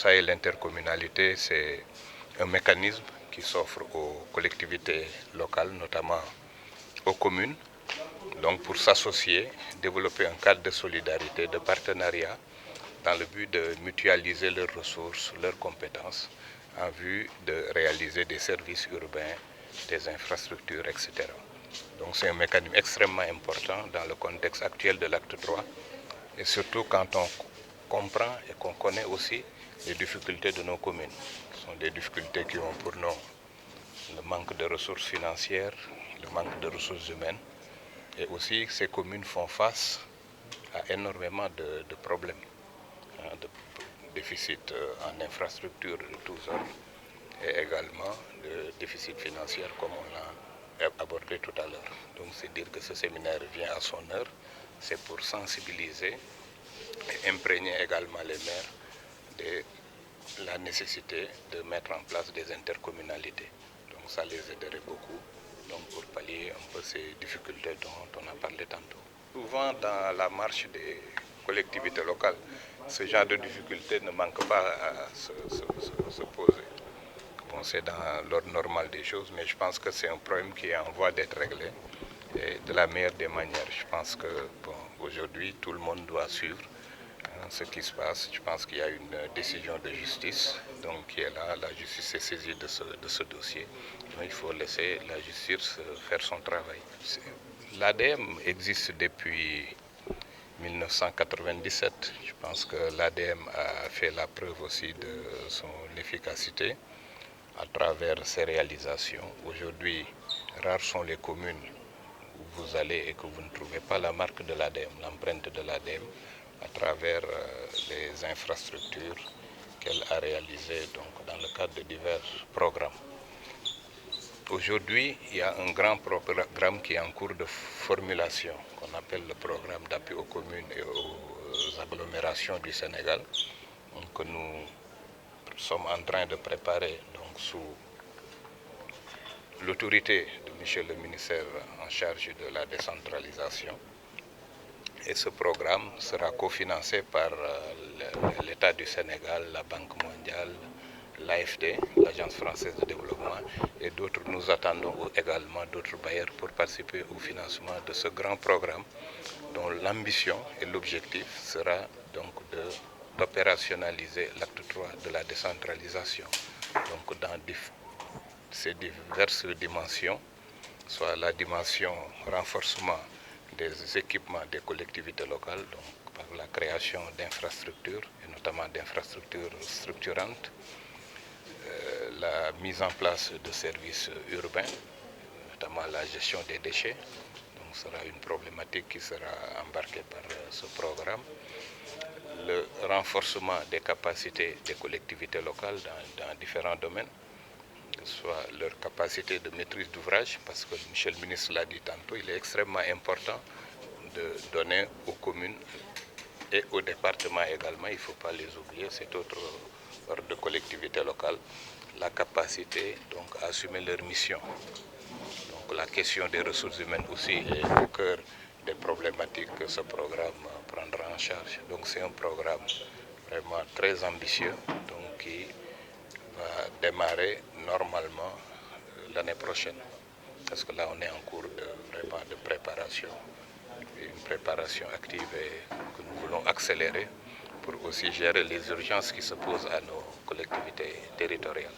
Ça et l'intercommunalité, c'est un mécanisme qui s'offre aux collectivités locales, notamment aux communes, donc pour s'associer, développer un cadre de solidarité, de partenariat, dans le but de mutualiser leurs ressources, leurs compétences, en vue de réaliser des services urbains, des infrastructures, etc. Donc c'est un mécanisme extrêmement important dans le contexte actuel de l'acte 3, et surtout quand on comprend et qu'on connaît aussi les difficultés de nos communes. Ce sont des difficultés qui ont pour nom le manque de ressources financières, le manque de ressources humaines, et aussi ces communes font face à énormément de problèmes, de déficit en infrastructures de tous ordres, et également de déficit financier comme on l'a abordé tout à l'heure. Donc c'est dire que ce séminaire vient à son heure, c'est pour sensibiliser et imprégner également les maires de la nécessité de mettre en place des intercommunalités. Donc ça les aiderait beaucoup, donc pour pallier un peu ces difficultés dont on a parlé tantôt. Souvent dans la marche des collectivités locales, ce genre de difficultés ne manque pas à se poser. Bon, c'est dans l'ordre normal des choses, mais je pense que c'est un problème qui est en voie d'être réglé et de la meilleure des manières. Je pense que aujourd'hui, tout le monde doit suivre ce qui se passe. Je pense qu'il y a une décision de justice donc, qui est là. La justice est saisie de ce dossier. Donc, il faut laisser la justice faire son travail. L'ADM existe depuis 1997. Je pense que l'ADM a fait la preuve aussi de son efficacité à travers ses réalisations. Aujourd'hui, rares sont les communes où vous allez et que vous ne trouvez pas la marque de l'ADM, l'empreinte de l'ADM, à travers les infrastructures qu'elle a réalisées donc, dans le cadre de divers programmes. Aujourd'hui, il y a un grand programme qui est en cours de formulation, qu'on appelle le programme d'appui aux communes et aux agglomérations du Sénégal, que nous sommes en train de préparer donc, sous l'autorité de M. le ministère en charge de la décentralisation. Et ce programme sera cofinancé par l'État du Sénégal, la Banque mondiale, l'AFD, l'Agence française de développement, et d'autres. Nous attendons également d'autres bailleurs pour participer au financement de ce grand programme dont l'ambition et l'objectif sera donc d'opérationnaliser l'acte 3 de la décentralisation. Donc dans ces diverses dimensions, soit la dimension renforcement des équipements des collectivités locales, donc par la création d'infrastructures, et notamment d'infrastructures structurantes, la mise en place de services urbains, notamment la gestion des déchets, donc sera une problématique qui sera embarquée par ce programme, le renforcement des capacités des collectivités locales dans différents domaines, soit leur capacité de maîtrise d'ouvrage, parce que M. le ministre l'a dit tantôt, il est extrêmement important de donner aux communes et aux départements également, il ne faut pas les oublier, c'est autre ordre de collectivité locale, la capacité donc, à assumer leur mission. Donc la question des ressources humaines aussi est au cœur des problématiques que ce programme prendra en charge. Donc c'est un programme vraiment très ambitieux donc, qui va démarrer normalement l'année prochaine. Parce que là, on est en cours vraiment de préparation, une préparation active et que nous voulons accélérer pour aussi gérer les urgences qui se posent à nos collectivités territoriales.